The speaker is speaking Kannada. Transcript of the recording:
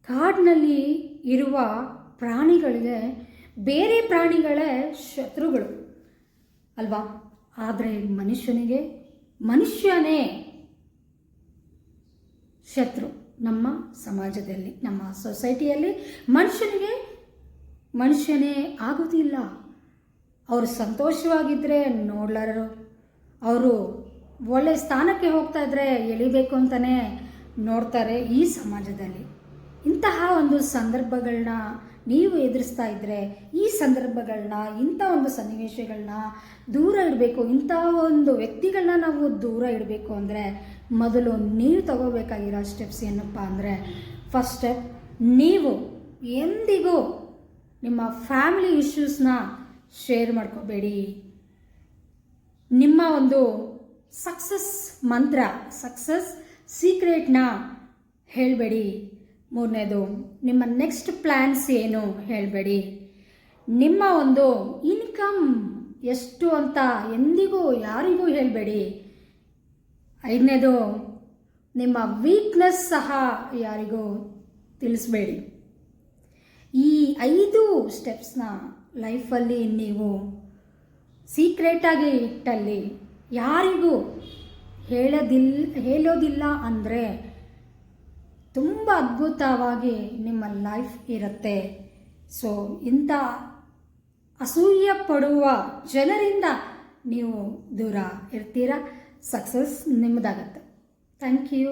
ಕಾಡಿನಲ್ಲಿ ಇರುವ ಪ್ರಾಣಿಗಳಿಗೆ ಬೇರೆ ಪ್ರಾಣಿಗಳೇ ಶತ್ರುಗಳು ಅಲ್ವಾ? ಆದರೆ ಮನುಷ್ಯನೇ ಶತ್ರು. ನಮ್ಮ ಸಮಾಜದಲ್ಲಿ, ನಮ್ಮ ಸೊಸೈಟಿಯಲ್ಲಿ ಮನುಷ್ಯನೇ ಆಗೋದಿಲ್ಲ. ಅವರು ಸಂತೋಷವಾಗಿದ್ದರೆ ನೋಡ್ಲಾರರು, ಅವರು ಒಳ್ಳೆಯ ಸ್ಥಾನಕ್ಕೆ ಹೋಗ್ತಾ ಇದ್ದರೆ ಎಳಿಬೇಕು ಅಂತಲೇ ನೋಡ್ತಾರೆ. ಈ ಸಮಾಜದಲ್ಲಿ ಇಂತಹ ಒಂದು ಸಂದರ್ಭಗಳನ್ನ ನೀವು ಎದುರಿಸ್ತಾ ಇದ್ದರೆ, ಈ ಸಂದರ್ಭಗಳನ್ನ, ಇಂಥ ಒಂದು ಸನ್ನಿವೇಶಗಳನ್ನ ದೂರ ಇಡಬೇಕು, ಇಂಥ ಒಂದು ವ್ಯಕ್ತಿಗಳನ್ನ ನಾವು ದೂರ ಇಡಬೇಕು ಅಂದರೆ ಮೊದಲು ನೀವು ತಗೋಬೇಕಾಗಿರೋ ಸ್ಟೆಪ್ಸ್ ಏನಪ್ಪ ಅಂದರೆ, ಫಸ್ಟ್ ಸ್ಟೆಪ್, ನೀವು ಎಂದಿಗೂ ನಿಮ್ಮ ಫ್ಯಾಮಿಲಿ ಇಶ್ಯೂಸ್ನ ಶೇರ್ ಮಾಡ್ಕೋಬೇಡಿ. ನಿಮ್ಮ ಒಂದು ಸಕ್ಸಸ್ ಮಂತ್ರ, ಸಕ್ಸಸ್ ಸೀಕ್ರೆಟ್ನ ಹೇಳಬೇಡಿ. ಮೂರನೇದು, ನಿಮ್ಮ ನೆಕ್ಸ್ಟ್ ಪ್ಲ್ಯಾನ್ಸ್ ಏನು ಹೇಳಬೇಡಿ. ನಿಮ್ಮ ಒಂದು ಇನ್ಕಮ್ ಎಷ್ಟು ಅಂತ ಎಂದಿಗೂ ಯಾರಿಗೂ ಹೇಳಬೇಡಿ. ಐದನೇದು, ನಿಮ್ಮ ವೀಕ್ನೆಸ್ ಸಹ ಯಾರಿಗೂ ತಿಳಿಸ್ಬೇಡಿ. ಈ 5 ಸ್ಟೆಪ್ಸ್ನ ಲೈಫಲ್ಲಿ ನೀವು ಸೀಕ್ರೆಟಾಗಿ ಇಟ್ಟಲ್ಲಿ ಯಾರಿಗೂ ಹೇಳೋದಿಲ್ಲ ಅಂದರೆ ತುಂಬ ಅದ್ಭುತವಾಗಿ ನಿಮ್ಮ ಲೈಫ್ ಇರುತ್ತೆ. ಸೊ ಇಂಥ ಅಸೂಯೆ ಪಡುವ ಜನರಿಂದ ನೀವು ದೂರ ಇರ್ತೀರ, ಸಕ್ಸಸ್ ನಿಮ್ಮದಾಗತ್ತೆ. Thank you.